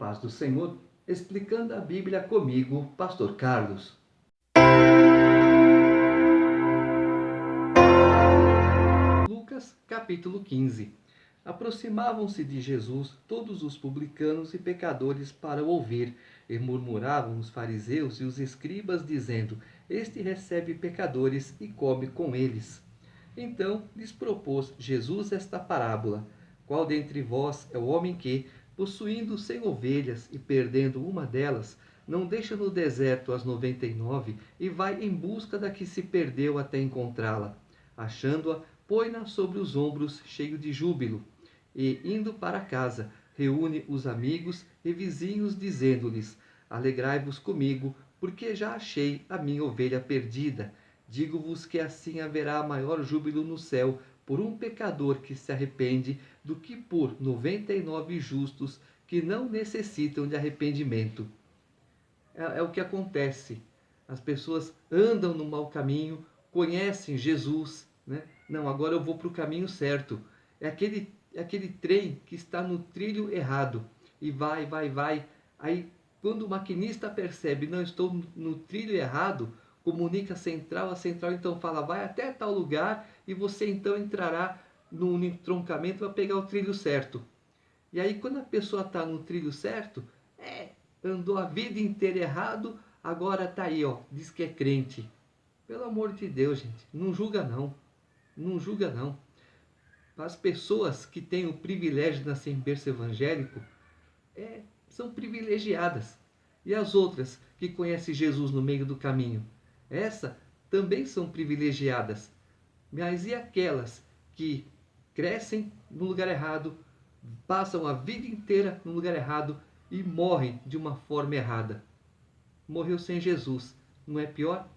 paz do Senhor, explicando a Bíblia comigo, Pastor Carlos. Lucas, capítulo 15. Aproximavam-se de Jesus todos os publicanos e pecadores para o ouvir, e murmuravam os fariseus e os escribas, dizendo: Este recebe pecadores e come com eles. Então lhes propôs Jesus esta parábola: Qual dentre vós é o homem que, possuindo 100 ovelhas e perdendo uma delas, não deixa no deserto as 99 e vai em busca da que se perdeu até encontrá-la? Achando-a, põe-na sobre os ombros, cheio de júbilo, e, indo para casa, reúne os amigos e vizinhos, dizendo-lhes: Alegrai-vos comigo, porque já achei a minha ovelha perdida. Digo-vos que assim haverá maior júbilo no céu por um pecador que se arrepende do que por 99 justos que não necessitam de arrependimento. É o que acontece. As pessoas andam no mau caminho, conhecem Jesus, né? Não, agora eu vou para o caminho certo. É aquele trem que está no trilho errado e vai. Aí, quando o maquinista percebe, não, estou no trilho errado, comunica a central então fala, vai até tal lugar e você então entrará no entroncamento para pegar o trilho certo. E aí, quando a pessoa está no trilho certo, andou a vida inteira errado, agora está aí, ó, diz que é crente. Pelo amor de Deus, gente, não julga não, não julga não. As pessoas que têm o privilégio de nascer em berço evangélico são privilegiadas. E as outras que conhecem Jesus no meio do caminho, essas também são privilegiadas. Mas e aquelas que crescem no lugar errado, passam a vida inteira no lugar errado e morrem de uma forma errada? Morreu sem Jesus, não é pior?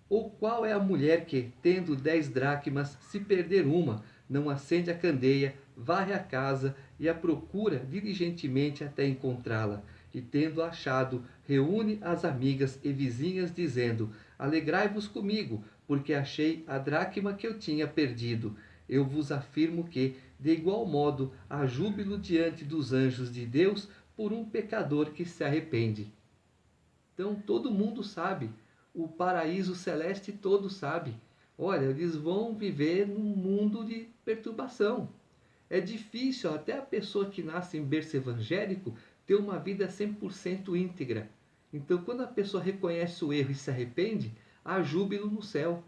Ou qual é a mulher que, tendo 10 dracmas, se perder uma, não acende a candeia, varre a casa e a procura diligentemente até encontrá-la? E, tendo achado, reúne as amigas e vizinhas, dizendo: Alegrai-vos comigo, porque achei a dracma que eu tinha perdido. Eu vos afirmo que, de igual modo, há júbilo diante dos anjos de Deus por um pecador que se arrepende. Então todo mundo sabe, o paraíso celeste todo sabe. Olha, eles vão viver num mundo de perturbação. É difícil até a pessoa que nasce em berço evangélico ter uma vida 100% íntegra. Então quando a pessoa reconhece o erro e se arrepende, há júbilo no céu.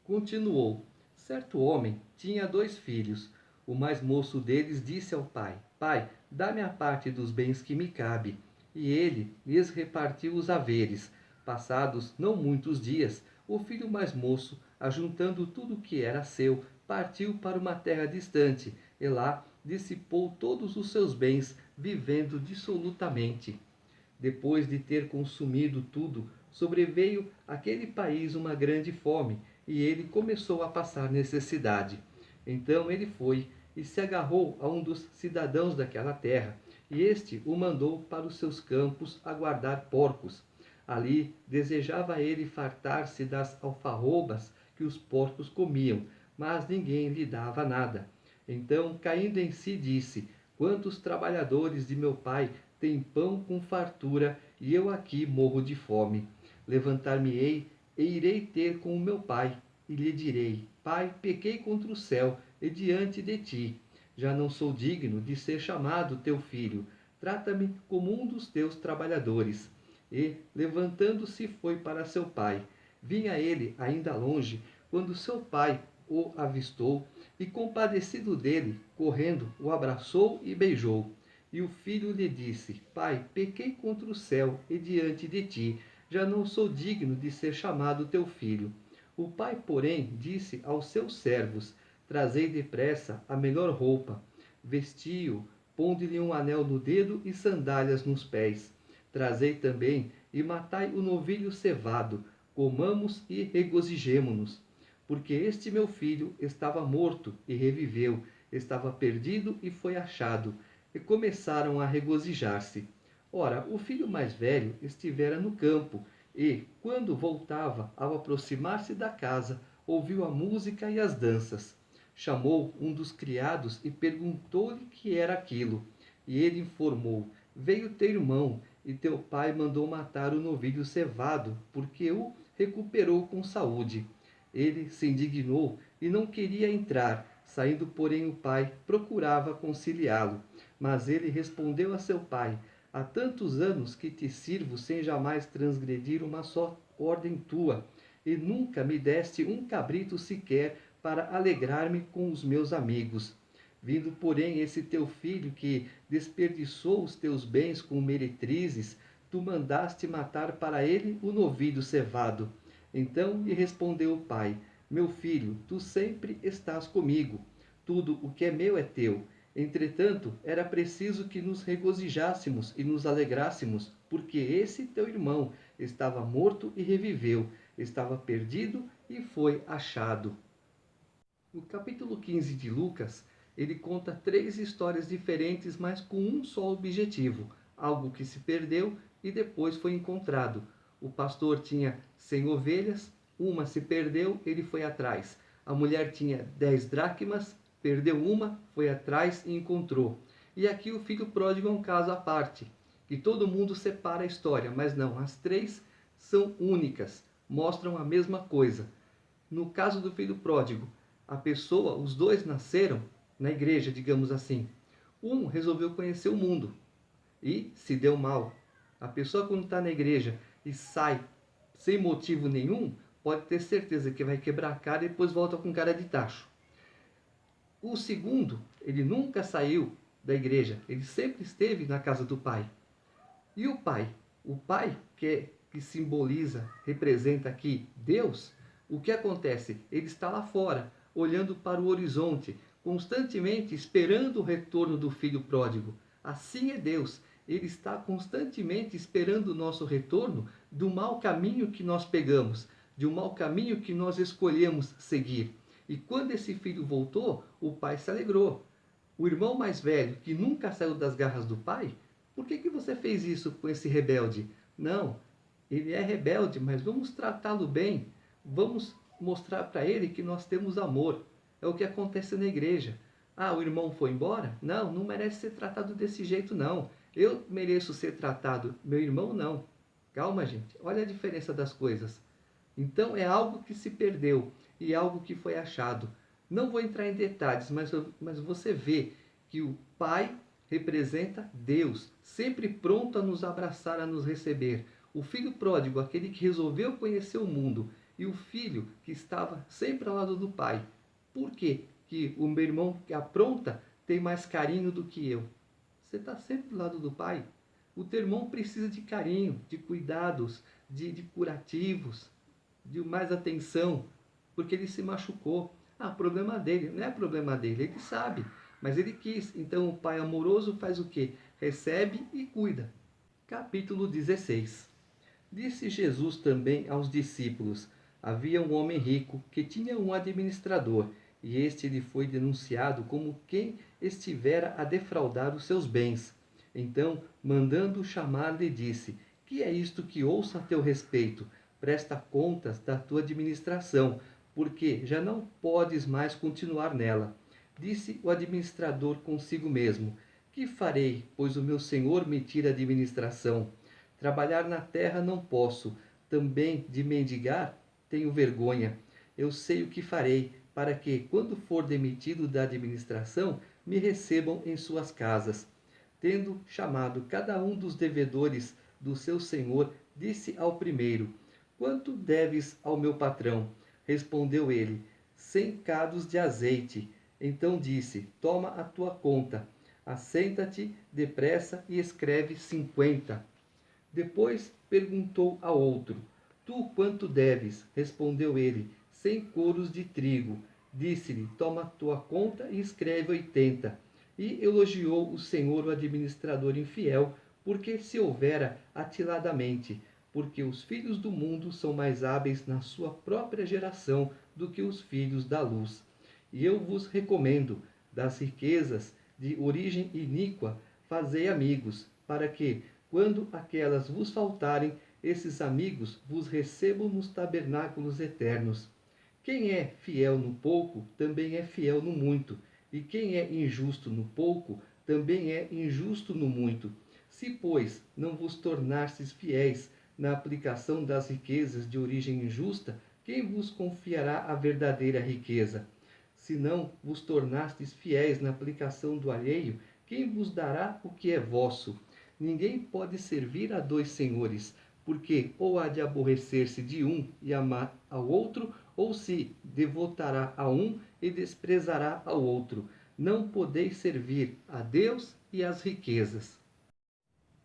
Continuou: Certo homem tinha 2 filhos. O mais moço deles disse ao pai: Pai, dá-me a parte dos bens que me cabe. E ele lhes repartiu os haveres. Passados não muitos dias, o filho mais moço, ajuntando tudo o que era seu, partiu para uma terra distante, e lá dissipou todos os seus bens, vivendo dissolutamente. Depois de ter consumido tudo, sobreveio àquele país uma grande fome, e ele começou a passar necessidade. Então ele foi e se agarrou a um dos cidadãos daquela terra, e este o mandou para os seus campos a guardar porcos. Ali desejava ele fartar-se das alfarrobas que os porcos comiam, mas ninguém lhe dava nada. Então, caindo em si, disse: Quantos trabalhadores de meu pai têm pão com fartura, e eu aqui morro de fome. Levantar-me-ei e irei ter com o meu pai, e lhe direi: Pai, pequei contra o céu e diante de ti. Já não sou digno de ser chamado teu filho. Trata-me como um dos teus trabalhadores. E, levantando-se, foi para seu pai. Vinha ele ainda longe, quando seu pai o avistou, e, compadecido dele, correndo, o abraçou e beijou. E o filho lhe disse: Pai, pequei contra o céu e diante de ti. Já não sou digno de ser chamado teu filho. O pai, porém, disse aos seus servos: Trazei depressa a melhor roupa, vesti-o, ponde-lhe um anel no dedo e sandálias nos pés. Trazei também e matai o novilho cevado, comamos e regozijemo-nos. Porque este meu filho estava morto e reviveu, estava perdido e foi achado. E começaram a regozijar-se. Ora, o filho mais velho estivera no campo, e, quando voltava, ao aproximar-se da casa, ouviu a música e as danças. Chamou um dos criados e perguntou-lhe que era aquilo. E ele informou: Veio teu irmão, e teu pai mandou matar o novilho cevado, porque o recuperou com saúde. Ele se indignou e não queria entrar. Saindo, porém, o pai procurava conciliá-lo. Mas ele respondeu a seu pai: Há tantos anos que te sirvo sem jamais transgredir uma só ordem tua, e nunca me deste um cabrito sequer para alegrar-me com os meus amigos. Vindo, porém, esse teu filho que desperdiçou os teus bens com meretrizes, tu mandaste matar para ele o novilho cevado. Então lhe respondeu o pai: Meu filho, tu sempre estás comigo. Tudo o que é meu é teu. Entretanto, era preciso que nos regozijássemos e nos alegrássemos, porque esse teu irmão estava morto e reviveu, estava perdido e foi achado. No capítulo 15 de Lucas, ele conta três histórias diferentes, mas com um só objetivo: algo que se perdeu e depois foi encontrado. O pastor tinha 100 ovelhas, uma se perdeu, ele foi atrás. A mulher tinha 10 dracmas, perdeu uma, foi atrás e encontrou. E aqui o filho pródigo é um caso à parte, que todo mundo separa a história, mas não, as três são únicas, mostram a mesma coisa. No caso do filho pródigo, a pessoa, os dois nasceram na igreja, digamos assim. Um resolveu conhecer o mundo e se deu mal. A pessoa, quando está na igreja e sai sem motivo nenhum, pode ter certeza que vai quebrar a cara e depois volta com cara de tacho. O segundo, ele nunca saiu da igreja, ele sempre esteve na casa do pai. E o pai que simboliza, representa aqui Deus, o que acontece? Ele está lá fora, olhando para o horizonte, constantemente esperando o retorno do filho pródigo. Assim é Deus. Ele está constantemente esperando o nosso retorno do mau caminho que nós pegamos, de um mau caminho que nós escolhemos seguir. E quando esse filho voltou, o pai se alegrou. O irmão mais velho, que nunca saiu das garras do pai, por que você fez isso com esse rebelde? Não, ele é rebelde, mas vamos tratá-lo bem. Vamos mostrar para ele que nós temos amor. É o que acontece na igreja. Ah, o irmão foi embora? Não, não merece ser tratado desse jeito, não. Eu mereço ser tratado, meu irmão não. Calma, gente. Olha a diferença das coisas. Então é algo que se perdeu e algo que foi achado. Não vou entrar em detalhes, mas você vê que o pai representa Deus, sempre pronto a nos abraçar, a nos receber. O filho pródigo, aquele que resolveu conhecer o mundo, e o filho que estava sempre ao lado do pai. Por quê que o meu irmão que apronta tem mais carinho do que eu? Você está sempre do lado do pai. O teu irmão precisa de carinho, de cuidados, de curativos, de mais atenção, porque ele se machucou. Ah, problema dele. Não é problema dele, ele sabe, mas ele quis. Então o pai amoroso faz o quê? Recebe e cuida. Capítulo 16. Disse Jesus também aos discípulos: Havia um homem rico que tinha um administrador, e este lhe foi denunciado como quem estivera a defraudar os seus bens. Então, mandando chamar, lhe disse: Que é isto que ouço a teu respeito? Presta contas da tua administração, porque já não podes mais continuar nela. Disse o administrador consigo mesmo: Que farei, pois o meu senhor me tira a administração? Trabalhar na terra não posso, também de mendigar tenho vergonha. Eu sei o que farei, para que, quando for demitido da administração, me recebam em suas casas. Tendo chamado cada um dos devedores do seu senhor, disse ao primeiro: Quanto deves ao meu patrão? Respondeu ele: 100 cados de azeite. Então disse: Toma a tua conta. Assenta-te depressa e escreve 50. Depois perguntou a outro: Tu quanto deves? Respondeu ele: 100 coros de trigo. Disse-lhe: Toma tua conta e escreve 80. E elogiou o senhor o administrador infiel, porque se houvera atiladamente, porque os filhos do mundo são mais hábeis na sua própria geração do que os filhos da luz. E eu vos recomendo, das riquezas de origem iníqua, fazei amigos, para que, quando aquelas vos faltarem, esses amigos vos recebam nos tabernáculos eternos. Quem é fiel no pouco, também é fiel no muito, e quem é injusto no pouco, também é injusto no muito. Se, pois, não vos tornastes fiéis na aplicação das riquezas de origem injusta, quem vos confiará a verdadeira riqueza? Se não vos tornastes fiéis na aplicação do alheio, quem vos dará o que é vosso? Ninguém pode servir a dois senhores, porque ou há de aborrecer-se de um e amar ao outro, ou se devotará a um e desprezará ao outro. Não podeis servir a Deus e às riquezas.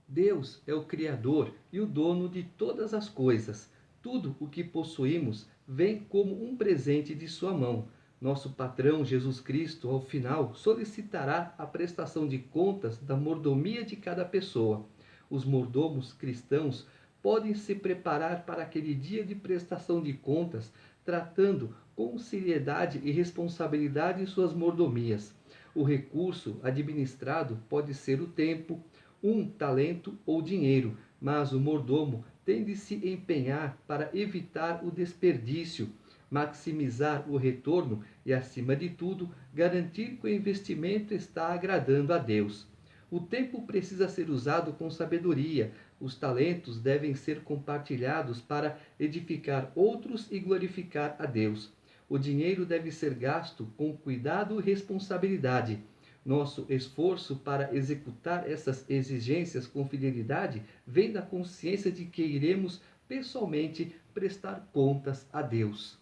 Deus é o Criador e o dono de todas as coisas. Tudo o que possuímos vem como um presente de sua mão. Nosso patrão Jesus Cristo, ao final, solicitará a prestação de contas da mordomia de cada pessoa. Os mordomos cristãos podem se preparar para aquele dia de prestação de contas, tratando com seriedade e responsabilidade suas mordomias. O recurso administrado pode ser o tempo, um talento ou dinheiro, mas o mordomo tem de se empenhar para evitar o desperdício, maximizar o retorno e, acima de tudo, garantir que o investimento está agradando a Deus. O tempo precisa ser usado com sabedoria, os talentos devem ser compartilhados para edificar outros e glorificar a Deus. O dinheiro deve ser gasto com cuidado e responsabilidade. Nosso esforço para executar essas exigências com fidelidade vem da consciência de que iremos pessoalmente prestar contas a Deus.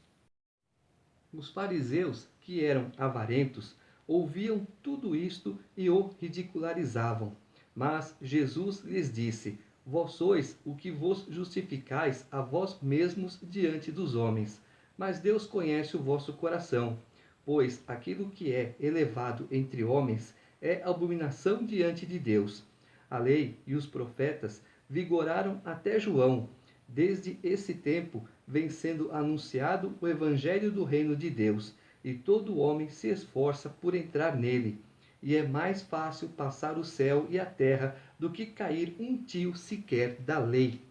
Os fariseus, que eram avarentos, ouviam tudo isto e o ridicularizavam. Mas Jesus lhes disse: Vós sois o que vos justificais a vós mesmos diante dos homens, mas Deus conhece o vosso coração. Pois aquilo que é elevado entre homens é abominação diante de Deus. A lei e os profetas vigoraram até João. Desde esse tempo vem sendo anunciado o evangelho do reino de Deus, e todo homem se esforça por entrar nele. E é mais fácil passar o céu e a terra do que cair um tio sequer da lei.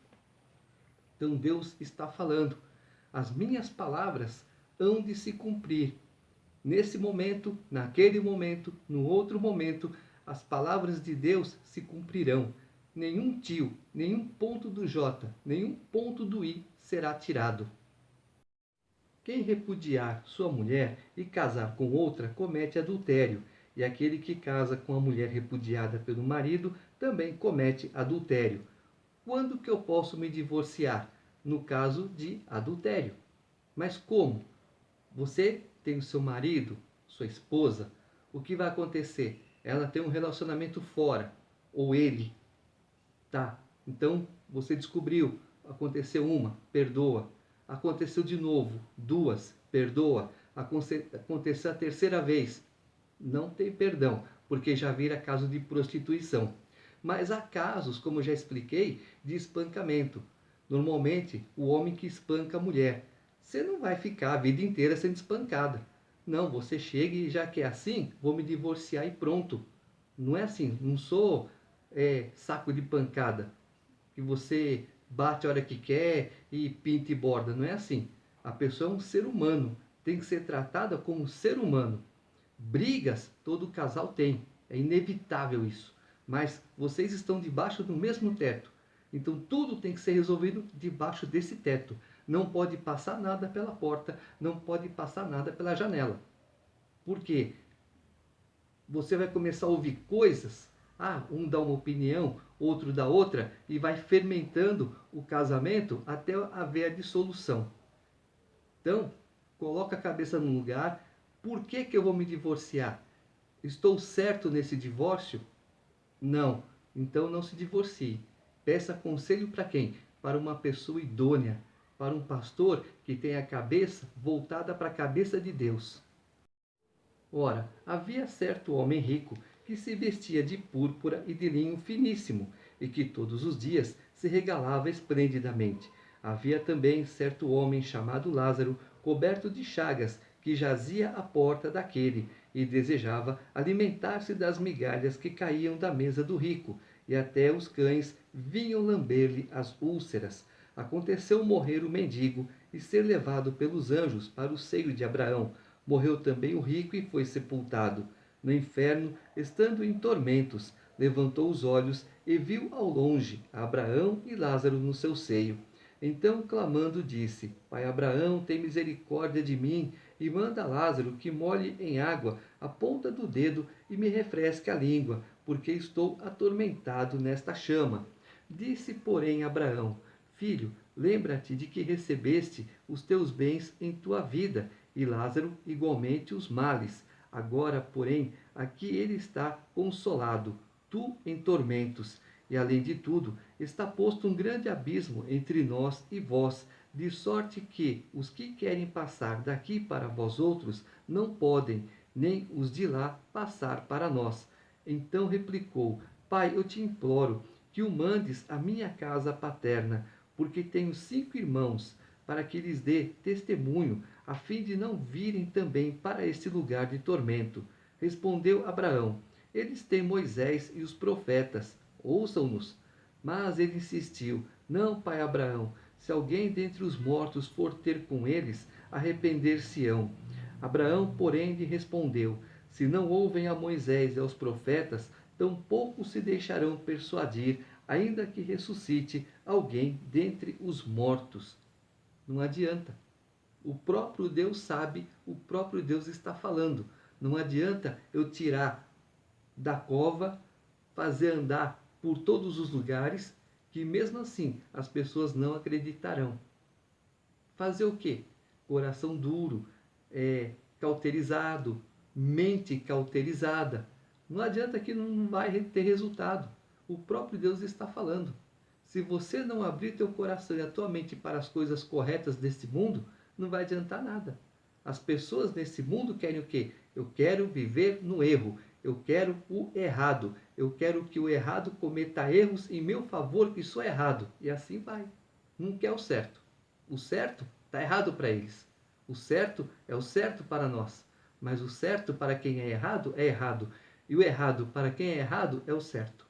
Então Deus está falando: as minhas palavras hão de se cumprir. Nesse momento, naquele momento, no outro momento, as palavras de Deus se cumprirão. Nenhum tio, nenhum ponto do J, nenhum ponto do I será tirado. Quem repudiar sua mulher e casar com outra comete adultério, e aquele que casa com a mulher repudiada pelo marido também comete adultério. Quando que eu posso me divorciar? No caso de adultério. Mas como? Você tem o seu marido, sua esposa, o que vai acontecer? Ela tem um relacionamento fora, ou ele. Tá, então você descobriu, aconteceu uma, perdoa. Aconteceu de novo, duas, perdoa. Aconteceu a terceira vez, não tem perdão, porque já vira caso de prostituição. Mas há casos, como já expliquei, de espancamento. Normalmente, o homem que espanca a mulher. Você não vai ficar a vida inteira sendo espancada. Não, você chega e já que é assim, vou me divorciar e pronto. Não é assim, não sou saco de pancada, que você bate a hora que quer e pinta e borda. Não é assim. A pessoa é um ser humano, tem que ser tratada como um ser humano. Brigas todo casal tem, é inevitável isso. Mas vocês estão debaixo do mesmo teto. Então tudo tem que ser resolvido debaixo desse teto. Não pode passar nada pela porta, não pode passar nada pela janela. Por quê? Você vai começar a ouvir coisas, um dá uma opinião, outro dá outra, e vai fermentando o casamento até haver a dissolução. Então, coloca a cabeça no lugar. Por que eu vou me divorciar? Estou certo nesse divórcio? Não. Então não se divorcie. Peça conselho para quem? Para uma pessoa idônea, para um pastor que tem a cabeça voltada para a cabeça de Deus. Ora, havia certo homem rico que se vestia de púrpura e de linho finíssimo, e que todos os dias se regalava esplendidamente. Havia também certo homem chamado Lázaro, coberto de chagas, que jazia à porta daquele, e desejava alimentar-se das migalhas que caíam da mesa do rico, e até os cães vinham lamber-lhe as úlceras. Aconteceu morrer o mendigo e ser levado pelos anjos para o seio de Abraão. Morreu também o rico e foi sepultado. no inferno, estando em tormentos, levantou os olhos e viu ao longe Abraão e Lázaro no seu seio. Então, clamando, disse: Pai Abraão, tem misericórdia de mim e manda Lázaro que molhe em água a ponta do dedo e me refresque a língua, porque estou atormentado nesta chama. Disse, porém, Abraão: Filho, lembra-te de que recebeste os teus bens em tua vida, e Lázaro igualmente os males. Agora, porém, aqui ele está consolado, tu em tormentos. E além de tudo, está posto um grande abismo entre nós e vós, de sorte que os que querem passar daqui para vós outros não podem, nem os de lá passar para nós. Então replicou: Pai, eu te imploro que o mandes à minha casa paterna, porque tenho 5 irmãos, para que lhes dê testemunho, a fim de não virem também para este lugar de tormento. Respondeu Abraão: Eles têm Moisés e os profetas, ouçam-nos. Mas ele insistiu: Não, pai Abraão, se alguém dentre os mortos for ter com eles, arrepender-se-ão. Abraão, porém, lhe respondeu: Se não ouvem a Moisés e aos profetas, tampouco se deixarão persuadir, ainda que ressuscite alguém dentre os mortos. Não adianta. O próprio Deus sabe, o próprio Deus está falando. Não adianta eu tirar da cova, fazer andar por todos os lugares, que mesmo assim as pessoas não acreditarão. Fazer o quê? Coração duro, cauterizado, mente cauterizada. Não adianta que não vai ter resultado. O próprio Deus está falando. Se você não abrir teu coração e a tua mente para as coisas corretas deste mundo, não vai adiantar nada. As pessoas nesse mundo querem o quê? Eu quero viver no erro. Eu quero o errado. Eu quero que o errado cometa erros em meu favor, que sou errado. E assim vai. Não quer o certo. O certo está errado para eles. O certo é o certo para nós. Mas o certo para quem é errado. E o errado para quem é errado é o certo.